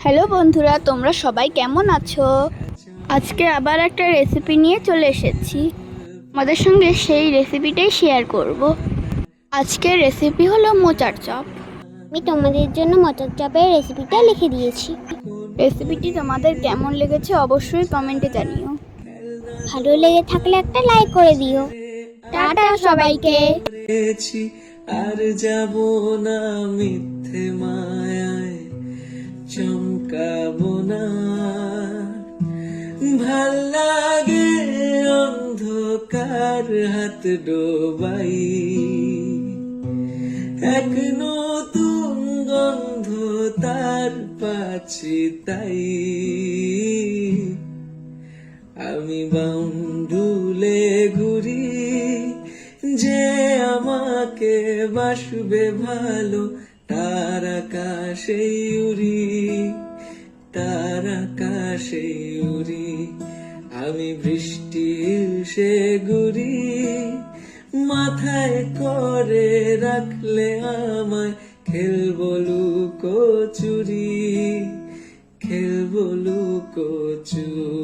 Hello বন্ধুরা, তোমরা সবাই কেমন আছো? আজকে আবার একটা রেসিপি নিয়ে চলে এসেছি। আমাদের সঙ্গে সেই রেসিপিটাই শেয়ার করব। আজকের রেসিপি হলো মোচার চপ। আমি তোমাদের জন্য মটর চপের রেসিপিটা লিখে দিয়েছি। রেসিপিটি তোমাদের কেমন লেগেছে অবশ্যই কমেন্টে জানিও। ভালো লেগে থাকলে একটা লাইক করে দিও। টাটা সবাইকে। আর যাব না মিথ্যে মায়ায়, চমকাবো না। ভাল লাগে অন্ধকার হাত ডোবাই, এক নতুন গন্ধ তার পাছি তাই। আমি বাউন্ডুলে ঘুরি, যে আমাকে বাসবে ভালো, তার আকাশে উড়ি, তার আকাশে উড়ি। আমি বৃষ্টির সে ঘুরি, মাথায় করে রাখলে আমায় খেলবো লুকোচুরি, খেলবো লুকোচুরি।